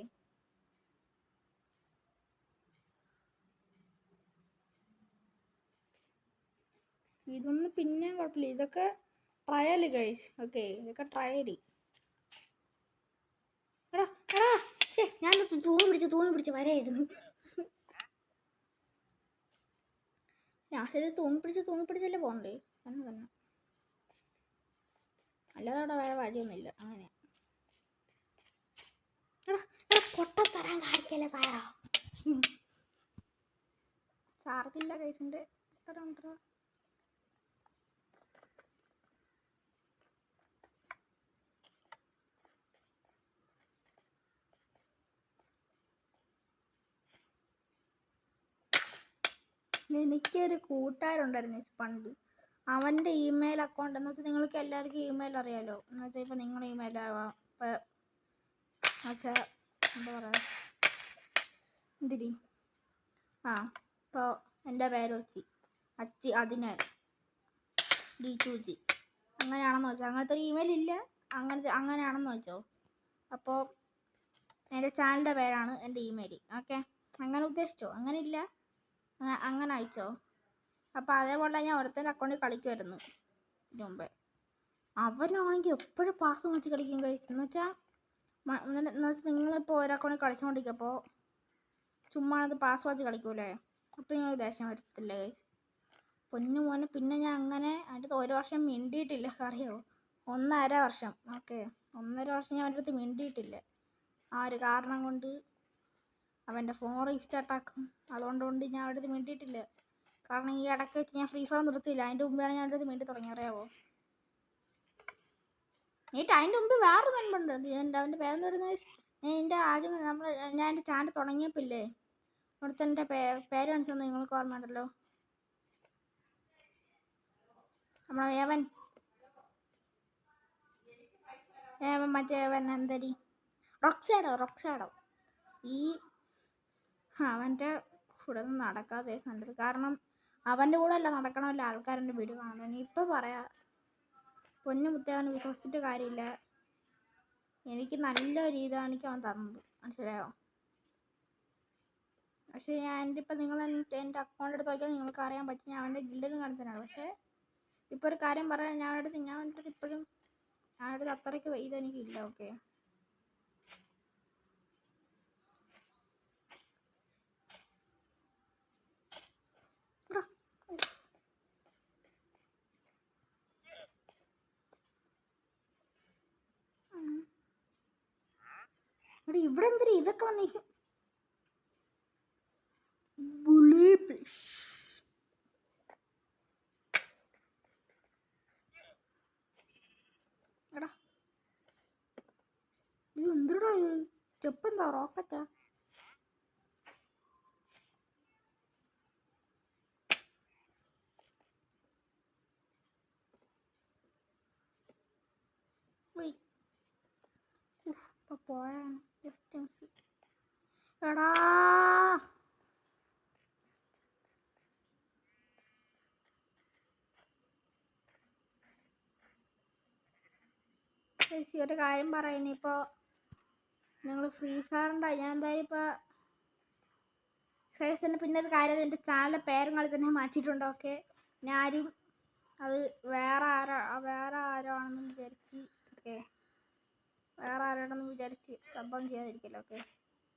ഇതൊന്നും പിന്നെ കുഴപ്പമില്ല. ഇതൊക്കെ ട്രയല് ഗൈസ്. ഓക്കെ, ഇതൊക്കെ ട്രയല്. എടാ എടാ ശേ, ഞാൻ തൂങ്ങി പിടിച്ച് വരായിരുന്നു. ലാസ്റ്റ് തൂങ്ങി പിടിച്ചല്ലേ പോണ്ടേ തന്നെ. അല്ലാതെ അവിടെ വേറെ വഴിയൊന്നുമില്ല. അങ്ങനെ പൊട്ടത്തരാൻ കാണിക്കല്ലേ സാറാ. ചാർജില്ല ഗൈസിന്റെ. എത്ര ഉണ്ട്? എനിക്കൊരു കൂട്ടുകാരുണ്ടായിരുന്നു പണ്ട്. അവൻ്റെ ഇമെയിൽ അക്കൗണ്ട് എന്ന് വെച്ചാൽ നിങ്ങൾക്ക് എല്ലാവർക്കും ഇമെയിൽ അറിയാലോ. എന്ന് വെച്ചാൽ ഇപ്പം നിങ്ങളുടെ ഇമെയിൽ ആവാം. ഇപ്പം വെച്ചാൽ എന്താ പറയുക, എന്തിരി ഇപ്പോൾ എൻ്റെ പേര് വെച്ച് അച്ചി അതിനാൽ D2G അങ്ങനെയാണെന്ന് വെച്ചോ. അങ്ങനത്തെ ഒരു ഇമെയിൽ ഇല്ല, അങ്ങനെയാണെന്ന് വെച്ചോ. അപ്പോൾ എൻ്റെ ചാനലിൻ്റെ പേരാണ് എൻ്റെ ഇമെയിൽ. ഓക്കെ, അങ്ങനെ ഉദ്ദേശിച്ചോ? അങ്ങനെ ഇല്ല, അങ്ങനെ അയച്ചോ. അപ്പോൾ അതേപോലെ ഞാൻ ഒരുത്തൻ്റെ അക്കൗണ്ടിൽ കളിക്കുമായിരുന്നു ഇതിനു മുമ്പേ. അവനാണെങ്കിൽ എപ്പോഴും പാസ് വെച്ച് കളിക്കും ഗൈസ്. എന്ന് വെച്ചാൽ നിങ്ങളിപ്പോൾ ഒരു അക്കൗണ്ടിൽ കളിച്ചുകൊണ്ടിരിക്കുമ്പോൾ ചുമ്മാ അത് പാസ് വെച്ച് കളിക്കൂലേ, അപ്പോൾ നിങ്ങൾ ദേഷ്യം വരത്തില്ല ഗൈസ്. പൊന്നു മോനെ, പിന്നെ ഞാൻ അങ്ങനെ അടുത്ത് 1 വർഷം മിണ്ടിയിട്ടില്ല. അറിയോ? 1.5 വർഷം. ഓക്കെ, 1.5 വർഷം ഞാൻ അവൻ്റെ അടുത്ത് മിണ്ടിയിട്ടില്ല. ആ ഒരു കാരണം കൊണ്ട് അവൻ്റെ ഫോൺ റീസ്റ്റാർട്ട് ആക്കും. അതുകൊണ്ട് ഞാൻ അവൻ്റെ അടുത്ത് മിണ്ടിയിട്ടില്ല. കാരണം ഈ ഇടയ്ക്ക് വെച്ച് ഞാൻ ഫ്രീ ഫയർ നിർത്തിയില്ല. അതിൻ്റെ മുമ്പാണ് ഞാൻ അവൻ്റെ അടുത്ത് മിണ്ടി തുടങ്ങി. അറിയാവോ? അതിൻ്റെ മുമ്പ് വേറെ നമ്പുണ്ട്. അവൻ്റെ പേരെന്ന് പറയുന്നത് എൻ്റെ ആദ്യം ഞാൻ എൻ്റെ ചാനൽ തുടങ്ങിയപ്പില്ലേ അവിടുത്തെ എൻ്റെ പേര് കാണിച്ചത് നിങ്ങൾക്ക് ഓർമ്മയുണ്ടല്ലോ. നമ്മളെ ഏവൻ മറ്റേ എന്തരി റൊക്സാഡോ ഈ അവൻ്റെ കൂടെ ഒന്നും നടക്കാതെ നല്ലത്. കാരണം അവൻ്റെ കൂടെ അല്ല നടക്കണമല്ലോ ആൾക്കാരെൻ്റെ വീഡിയോ കാണുന്നത്. ഇപ്പം പറയാം, പൊന്നു മുത്തവനെ വിശ്വസിച്ചിട്ട് കാര്യമില്ല. എനിക്ക് നല്ലൊരു ഇതാണ് എനിക്ക് അവൻ തന്നത്, മനസ്സിലായോ? പക്ഷേ ഇപ്പം നിങ്ങൾ എൻ്റെ അക്കൗണ്ട് എടുത്ത് നോക്കിയാൽ നിങ്ങൾക്ക് അറിയാൻ പറ്റും ഞാൻ അവൻ്റെ ഗിൽഡിലും കാണിച്ചതാണ്. പക്ഷേ ഇപ്പോൾ ഒരു കാര്യം പറയാൻ ഞാൻ അവൻ്റെ അടുത്ത് ഇപ്പോഴും അവൻ്റെ അത്രയ്ക്ക് ഇതെനിക്കില്ല. ഓക്കെ, ഇവിടെ എന്തിനാ ഇതൊക്കെ വന്നിരിക്കും? എടാ ഇത് എന്തിടാ ഇത്? സ്റ്റെപ്പ് എന്താ? റോക്കറ്റാ? പോയാ ജസ്റ്റ് മിസ്. എടാ ഒരു കാര്യം പറയാം. ഇനിയിപ്പോൾ നിങ്ങൾ ഫ്രീ ഫയറിൻ്റെ ഞാൻ എന്തായാലും ഇപ്പോൾ സൈസിന് പിന്നെ ഒരു കാര്യം, എൻ്റെ ചാനലിൻ്റെ പേരും കളി തന്നെ മാറ്റിയിട്ടുണ്ട്. ഓക്കെ, ഞാനും അത് വേറെ ആരോ ആണെന്ന് വിചാരിച്ച്. ഓക്കെ, വേറെ ആരോടെന്ന് വിചാരിച്ച് സംഭവം ചെയ്യാതിരിക്കല്ലോ. ഓക്കെ,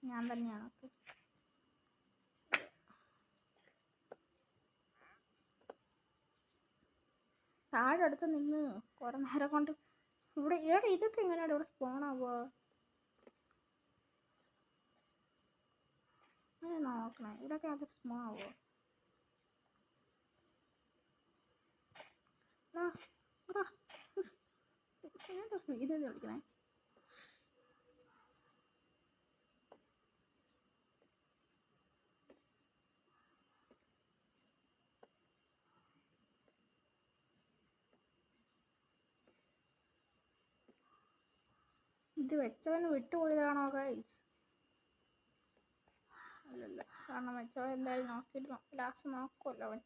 ഞാൻ തന്നെയാണ്. ഓക്കെ, താഴെ അടുത്ത് നിന്ന് കുറേ നേരം കൊണ്ട് ഇവിടെ ഇതൊക്കെ എങ്ങനെയാണ് ഇവിടെ സ്പോണാവുക? നോക്കണേ, ഇവിടെയൊക്കെ അത് സ്പോണാവുക? ഇത് കളിക്കണേ. ഇത് വെച്ചവന് വിട്ടുപോയതാണോ ഗൈസ്? ഇല്ലല്ല, കാരണം വെച്ചോ എന്തായാലും നോക്കിയിട്ട് ലാസ്റ്റ് നോക്കുമല്ലോ അവൻ.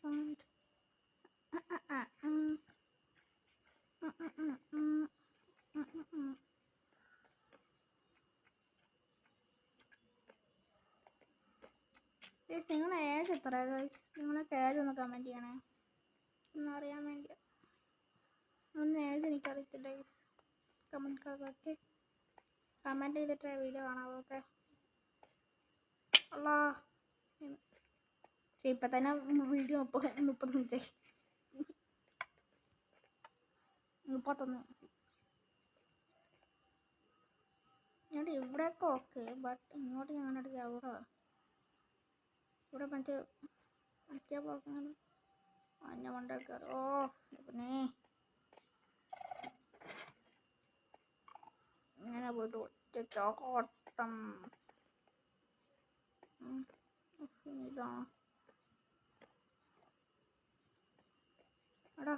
sound. നിങ്ങളുടെ ഏജ് എത്ര ഗൈസ്? നിങ്ങളൊക്കെ ഏജ് ഒന്ന് കമൻറ്റ് ചെയ്യണേ, ഒന്നറിയാൻ വേണ്ടി. ഒന്ന് ഏജ് എനിക്കറിയത്തില്ല ഗൈസ്. കമൻറ്റ് കമൻറ്റ് ചെയ്തിട്ട് വീഡിയോ കാണാവോ? ഓക്കെ. അല്ലാ, പക്ഷെ ഇപ്പം തന്നെ വീഡിയോ 30 മിനിറ്റ് 31 ഞാൻ ഇവിടെയൊക്കെ ഓക്കെ, ബട്ട് ഇങ്ങോട്ട് ഞങ്ങളുടെ അടുത്ത് ഇവിടെ മറ്റേ പോക്കാണ് അന്നെ കൊണ്ടേക്കാറ്. ഓ പിന്നെ ഇങ്ങനെ പോയിട്ട് ഒറ്റ ചോക്കോട്ടം. ഇതാ എടാ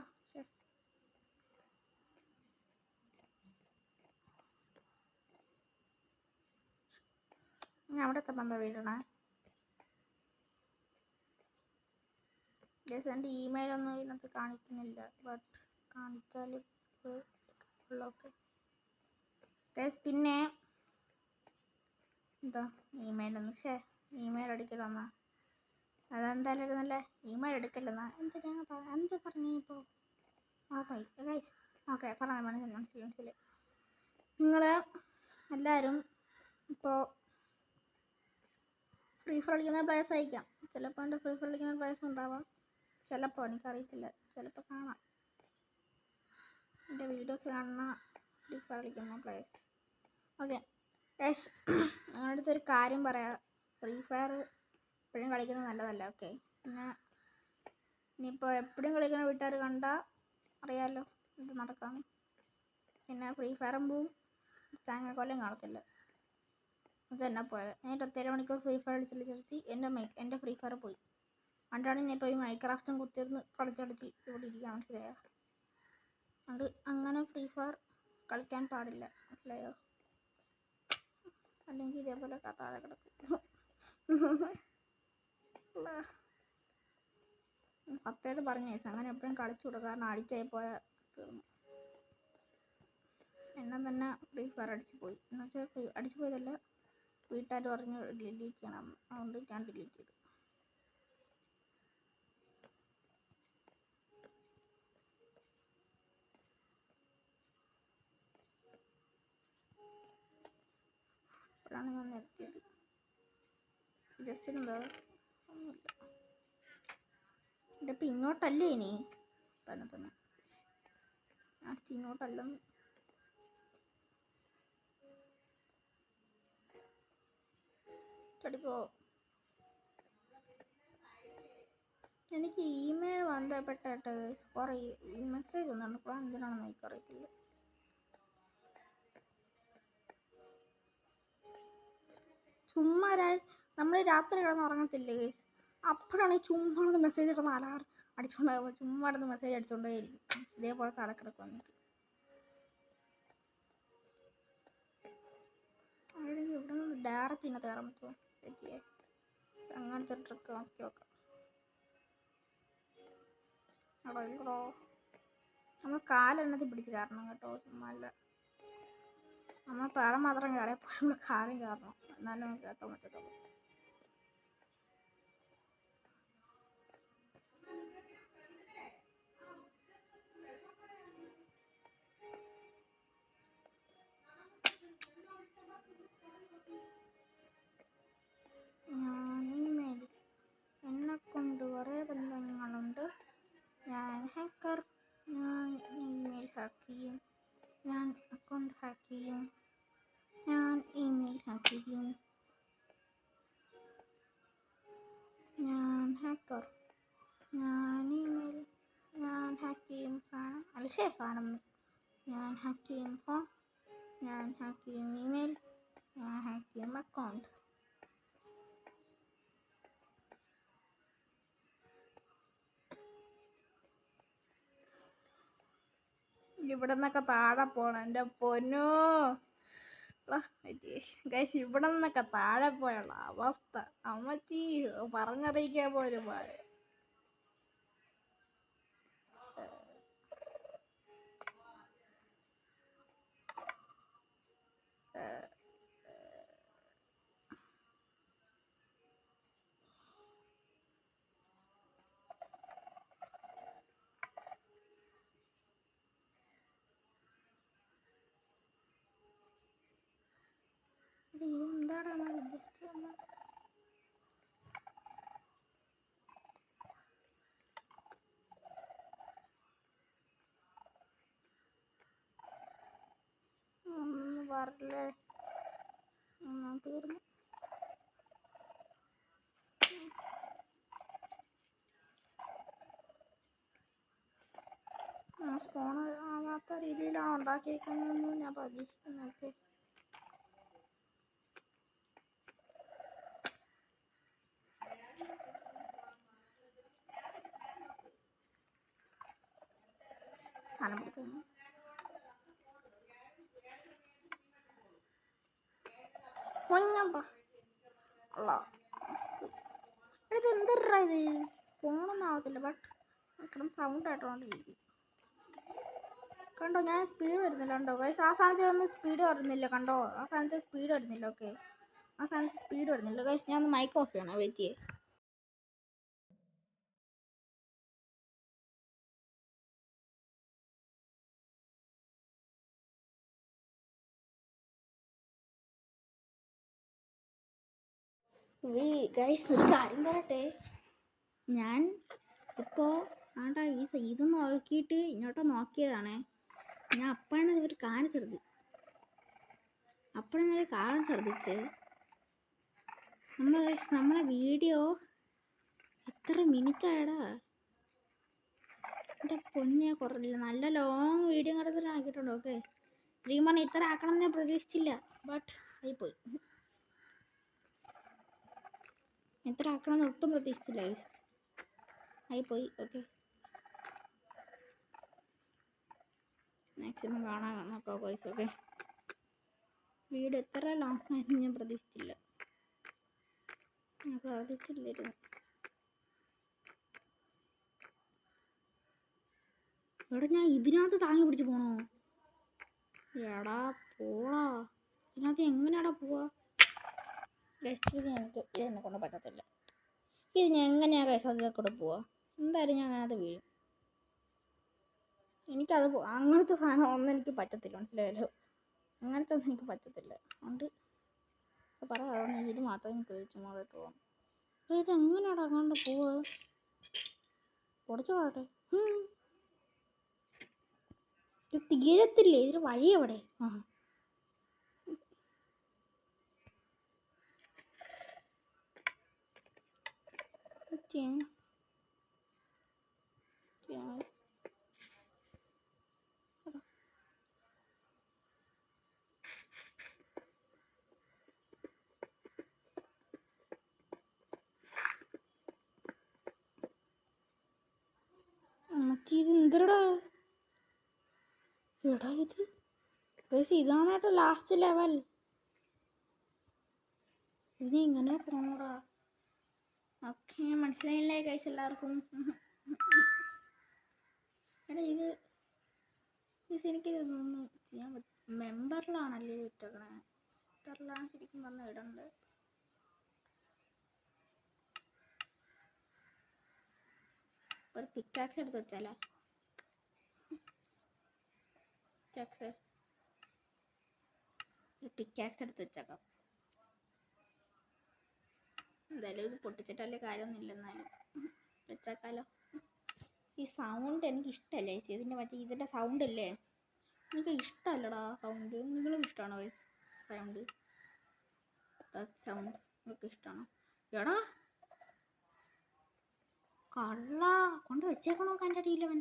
ഞാൻ അവിടത്തെ ബന്ധ വീടണേ. എൻ്റെ ഇമെയിലൊന്നും ഇതിനകത്ത് കാണിക്കുന്നില്ല, ബട്ട് കാണിച്ചാൽ ഓക്കെ. പിന്നെ എന്താ ഇമെയിലൊന്നും ഇമെയിൽ അടിക്കലെന്നാ, അതെന്തായാലും നല്ല ഇമെയിൽ എടുക്കല്ലെന്നാ എന്ത് പറഞ്ഞു ഇപ്പോൾ? ഗൈസ് ഓക്കെ, പറഞ്ഞാൽ മനസ്സിലായി. നിങ്ങൾ എല്ലാവരും ഇപ്പോൾ ഫ്രീ ഫയർ കളിക്കുന്ന പ്ലേയേഴ്സ് അയക്കാം. ചിലപ്പോൾ എൻ്റെ ഫ്രീ ഫയർ കളിക്കുന്ന പ്ലേയേഴ്സ് ഉണ്ടാവാം, ചിലപ്പോൾ എനിക്കറിയത്തില്ല, ചിലപ്പോൾ കാണാം എൻ്റെ വീഡിയോസ് കാണുന്ന ഫ്രീ ഫയർ കളിക്കുന്ന പ്ലേയേഴ്സ്. ഓക്കെ ഗൈസ്, നിങ്ങളുടെ അടുത്തൊരു കാര്യം പറയാം. ഫ്രീ ഫയർ എപ്പോഴും കളിക്കുന്നത് നല്ലതല്ല. ഓക്കെ, പിന്നെ ഇനിയിപ്പോൾ എപ്പോഴും കളിക്കുന്ന വീട്ടുകാർ കണ്ടാൽ അറിയാമല്ലോ എന്ത് നടക്കാമെന്ന്. പിന്നെ ഫ്രീ ഫയറും പോവും, തേങ്ങാക്കൊല്ലം കാണത്തില്ല. അതെന്നാ പോയത്, ഞാൻ 27 മണിക്കൂർ ഫ്രീ ഫയർ കളിച്ചിട്ട് എൻ്റെ ഫ്രീ ഫയർ പോയി. അതുകൊണ്ടാണ് ഞാൻ ഇപ്പോൾ ഈ മൈൻക്രാഫ്റ്റും കുത്തിയിരുന്ന് കളിച്ചടിച്ച് ഇവിടെ ഇരിക്കുക, മനസ്സിലായോ? അതുകൊണ്ട് അങ്ങനെ ഫ്രീ ഫയർ കളിക്കാൻ പാടില്ല, മനസ്സിലായോ? അല്ലെങ്കിൽ ഇതേപോലെ താഴെ കിടക്കും. സത്യമായിട്ട് പറഞ്ഞു അങ്ങനെ എപ്പോഴും കളിച്ചുകൂടുക, കാരണം അടിച്ചായി പോയാൽ തീർന്നു. എന്നെ തന്നെ ഫ്രീ ഫയർ അടിച്ചു പോയി, എന്നുവെച്ചാൽ അടിച്ചു പോയതല്ല, വീട്ടുകാർ പറഞ്ഞു ഡിലീറ്റ് ചെയ്യണം, അതുകൊണ്ട് ഞാൻ ഡിലീറ്റ് ചെയ്തു. അപ്പോഴാണ് ഞാൻ നിർത്തിയത്. ജസ്റ്റ് എന്താ ഒന്നുമില്ല, എൻ്റെ ഇപ്പം ഇങ്ങോട്ടല്ലേ ഇനി തന്നെ അടിച്ച് ഇങ്ങോട്ടല്ലെന്ന്. ചടിക്കോ, എനിക്ക് ഇമെയിൽ ബന്ധപ്പെട്ടിട്ട് കുറേ മെസ്സേജ് ഒന്നാണ്, ഇപ്പോൾ എന്തിനാണെന്ന് എനിക്കറിയത്തില്ല. ചുമ്മാ നമ്മൾ രാത്രി കിടന്ന് ഉറങ്ങത്തില്ലേ ഗൈസ്, അപ്പോഴാണ് ഈ ചുമ്മാ മെസ്സേജ് ഇടുന്ന അലാർ അടിച്ചുകൊണ്ടാകുമ്പോൾ ചുമ്മാ ഇടുന്ന മെസ്സേജ് അടിച്ചുകൊണ്ടേയിരിക്കും. ഇതേപോലെ തലക്കിടക്കും വന്നിട്ട് അവിടെ ഇവിടെ നിന്ന് ഡയറക്റ്റ് ഇങ്ങനത്തെ കയറാൻ പറ്റുമോ പറ്റിയേ? അങ്ങനത്തെ ട്രിക്ക് നോക്കി നോക്കാം. അവിടെ ഇല്ലടോ, നമ്മൾ കാലെണ്ണത്തിൽ പിടിച്ച് കയറണം കേട്ടോ, ചുമ്മാ അല്ല. നമ്മൾ പേറ മാത്രം കയറിയപ്പോൾ നമ്മൾ കാലും കയറണം, എന്നാലും നമുക്ക് കേട്ടാൻ പറ്റത്തുള്ളൂ. ഞാൻ ഇമെയിൽ, എന്നെക്കൊണ്ട് കുറേ ബന്ധങ്ങളുണ്ട്, ഞാൻ ഹാക്കർ, ഞാൻ ഇമെയിൽ ഹാക്ക് ചെയ്യും, ഞാൻ അക്കൗണ്ട് ഹാക്ക് ചെയ്യും, ഞാൻ ഇമെയിൽ ഹാക്ക് ചെയ്യും, ഞാൻ ഹാക്കർ, ഞാൻ ഇമെയിൽ, ഞാൻ ഹാക്ക് ചെയ്യും സാധനം, ഞാൻ ഹാക്ക് ചെയ്യും ഫോൺ, ഞാൻ ഹാക്ക് ചെയ്യും ഇമെയിൽ, ഗെയിം അക്കൗണ്ട് ഇവിടെ നിന്നൊക്കെ താഴെ പോണം എൻ്റെ പൊന്നോ. ഗൈസ് ഇവിടെ നിന്നൊക്കെ താഴെ പോയുള്ള അവസ്ഥ അമ്മച്ചി പറഞ്ഞറിയിക്കാൻ പോലും പാടില്ല. എന്താണ് ഉദ്ദേശിച്ചത്? പറഞ്ഞേ തീർന്നു. സ്പോൺ ആവാത്ത രീതിയിലാണ് ഉണ്ടാക്കിയേക്കുന്നതെന്ന് ഞാൻ പ്രതീക്ഷിക്കുന്നത്. സാധനം പിടിക്കുന്നു. ഇത് എന്തറാ ഇത്? ഫോണൊന്നും ആവത്തില്ല, ബട്ട് കിടന്ന് സൗണ്ട് ആയിട്ടോണ്ടിരിക്കും. കണ്ടോ, ഞാൻ സ്പീഡ് വരുന്നില്ല. കണ്ടോ ഗൈസ്, ആ സ്ഥാനത്ത് ഒന്നും സ്പീഡ് വരുന്നില്ല. കണ്ടോ, ആ സ്ഥാനത്ത് സ്പീഡ് വരുന്നില്ല. ഓക്കെ, ആ സ്ഥാനത്ത് സ്പീഡ് വരുന്നില്ല ഗൈസ്. ഞാൻ ഒന്ന് മൈക്ക് ഓഫ് ചെയ്യണം, വെയിറ്റ് ചെയ്യേ. ഗൈസ് ഒരു കാര്യം പറയട്ടെ, ഞാൻ ഇപ്പോൾ ആണ്ടാ ഇത് നോക്കിയിട്ട് ഇങ്ങോട്ട് നോക്കിയതാണേ. ഞാൻ അപ്പോഴാണ് ഇവർ കാണിച്ചത്. ശ്രദ്ധിച്ച് നമ്മളെ വീഡിയോ എത്ര മിനിറ്റ് ആയടാ എൻ്റെ പൊന്നെ. കുറഞ്ഞില്ല, നല്ല ലോങ് വീഡിയോ കണ്ടതിന് ആക്കിയിട്ടുണ്ട്. ഓക്കെ, ഡ്രീമാണ് ഇത്ര ആക്കണം എന്ന് ഞാൻ പ്രതീക്ഷിച്ചില്ല, ബട്ട് ആയിപ്പോയി. ഇത്ര ആക്കണമെന്ന് ഒട്ടും പ്രതീക്ഷിച്ചില്ല ഗൈസ്, ആയിപ്പോയി. ഓക്കെ, മാക്സിമം കാണാൻ നോക്കാം ഗൈസ്. ഓക്കെ, വീഡിയോ എത്ര ലോങ് ആയിരുന്നു ഞാൻ പ്രതീക്ഷിച്ചില്ല, സാധിച്ചില്ലായിരുന്നു. എടാ ഞാൻ ഇതിനകത്ത് താങ്ങി പിടിച്ച് പോണോ? എടാ പോടാ, ഇതിനകത്ത് എങ്ങനെയാടാ പോവാ? എന്നെ കൊണ്ട് പറ്റത്തില്ല. ഇത് ഞാൻ എങ്ങനെയാ അതിൽ കൂടെ പോവാ? എന്തായാലും ഞാൻ അതിനകത്ത് വീഴും. എനിക്കത് അങ്ങനത്തെ സാധനം ഒന്നും എനിക്ക് പറ്റത്തില്ല, മനസ്സിലായല്ലോ. അങ്ങനത്തെ ഒന്നും എനിക്ക് പറ്റത്തില്ല. അതുകൊണ്ട് പറയാം, ഇത് മാത്രം എനിക്ക് ചുമ്മായിട്ട് പോകാം. ഇത് എങ്ങനെയാടാ അങ്ങോട്ട് പോവാ? പൊടിച്ചോട്ടെ, ഇത് തീരത്തില്ലേ? ഇതിന് വഴി എവിടെ? ഇത് എന്തരടാ? എടാ ഇത് ഇതാണ് കേട്ടോ ലാസ്റ്റ് ലെവൽ. ഇനി ഇങ്ങനെ പോണോടാ? ഓക്കെ, മനസ്സിലായില്ലേ ഗൈസ് എല്ലാവർക്കും? എടാ ഇത് എനിക്കിതൊന്നും ചെയ്യാൻ പറ്റും. മെമ്പറിലാണല്ലേ ഇട്ടേക്കണേ? മെമ്പറിലാണ് ശരിക്കും പറഞ്ഞാൽ ഇടണ്ടേ. ഒരു പിക്കാക്സ് എടുത്ത് വെച്ചാലേ? പിക്കാക്സ് എടുത്ത് വെച്ചേക്കാം. എന്തായാലും ഇത് പൊട്ടിച്ചിട്ടല്ലേ കാര്യമൊന്നുമില്ല, എന്നാലും വെച്ചേക്കാലോ. ഈ സൗണ്ട് എനിക്ക് ഇഷ്ടമല്ലേ ഇതിൻ്റെ ഇതിൻ്റെ സൗണ്ട് അല്ലേ എനിക്ക് ഇഷ്ടമല്ലടാ. സൗണ്ട് നിങ്ങളും ഇഷ്ടമാണോ വൈസ്? സൗണ്ട് നിങ്ങൾക്ക് ഇഷ്ടമാണോ? എടാ കള്ള കൊണ്ട് വെച്ചേക്കണോ കൻ്റെ അടിയിലവൻ?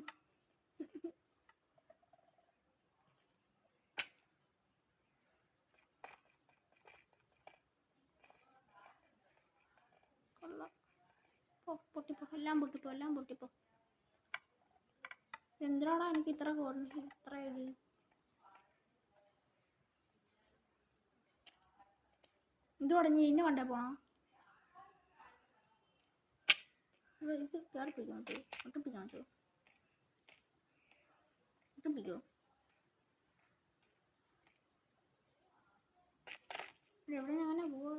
എല്ലാം പൊട്ടിപ്പോ. എന്തിനാടാ എനിക്ക് ഇത്ര ഇത്? ഇത് തുടങ്ങി ഇന്നെ കൊണ്ടേ പോണം. ഇത് ഒട്ടിപ്പിക്കോ. എവിടെ അങ്ങനെ പോവാ?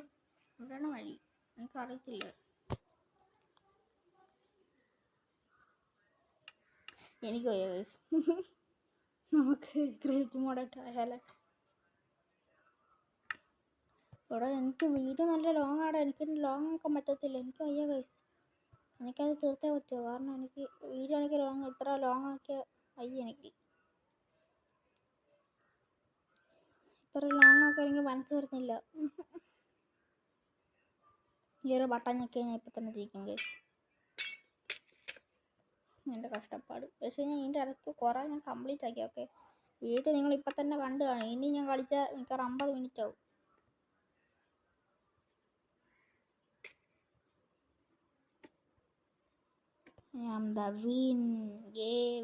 എവിടെയാണ് വഴി? എനിക്കറിയത്തില്ല. എനിക്ക് വയ്യ ഗൈസ്. നമുക്ക് ക്രിയേറ്റീവ് മോഡായിട്ട് ആയാലേ. ഇവിടെ എനിക്ക് വീഡിയോ നല്ല ലോങ് ആടാ. എനിക്ക് ലോങ് ആക്കാൻ പറ്റത്തില്ല. എനിക്ക് വയ്യ ഗൈസ്. എനിക്കത് തീർത്തേ പറ്റുമോ? കാരണം എനിക്ക് വീഡിയോ എനിക്ക് ഇത്ര ലോങ് ആക്കിയ വയ്യ. എനിക്ക് ഇത്ര ലോങ് ആക്കാൻ എനിക്ക് മനസ്സ് വരുന്നില്ല. ഈ ഒരു ബട്ടൺ ഞെക്കി ഞാൻ ഇപ്പം തന്നെ തിരിക്കും ഗൈസ്. എൻ്റെ കഷ്ടപ്പാട്. പക്ഷേ ഞാൻ ഇതിൻ്റെ ഇടയ്ക്ക് കുറേ ഞാൻ കംപ്ലീറ്റ് ആക്കി. ഓക്കെ, വീഡിയോ നിങ്ങൾ ഇപ്പം തന്നെ കണ്ടു കാണും. ഇനി ഞാൻ കളിച്ചാൽ എനിക്കൊരു 50 മിനിറ്റ് ആവും.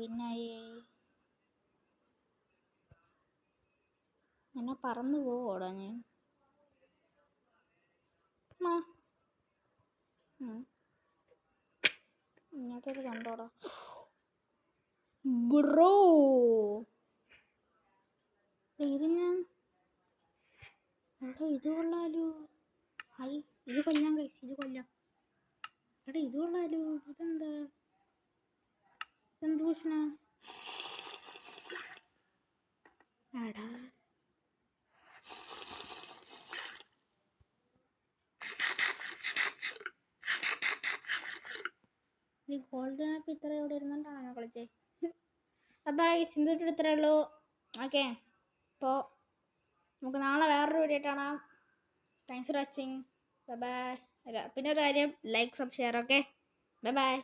വിന്നായേ. എന്നെ പറന്നു പോവോടാ ഞാൻ. ഇങ്ങനത്തെ കണ്ടോടാ ബ്രോ. ഇത് ഞാൻ ഇത് കൊള്ളാലോ. ഇത് കൊല്ലാം കഴിച്ചു. ഇത് കൊല്ലാം. ഇത് കൊള്ളാലോ. ഇതെന്ത് പ്രശ്ന? എടാ ഈ ഗോൾഡൻ ആപ്പ് ഇത്ര ഇവിടെ ഇരുന്നിട്ടാണോ ഞാൻ കളിച്ചേ? അപ്പോൾ സിന്ധുവിട്ട് ഇത്രേ ഉള്ളൂ. ഓക്കെ, അപ്പോൾ നമുക്ക് നാളെ വേറൊരു വീഡിയോ കാണാം. Thanks for watching. Bye bye. പിന്നെ ഒരു കാര്യം, like, share. Okay, bye bye.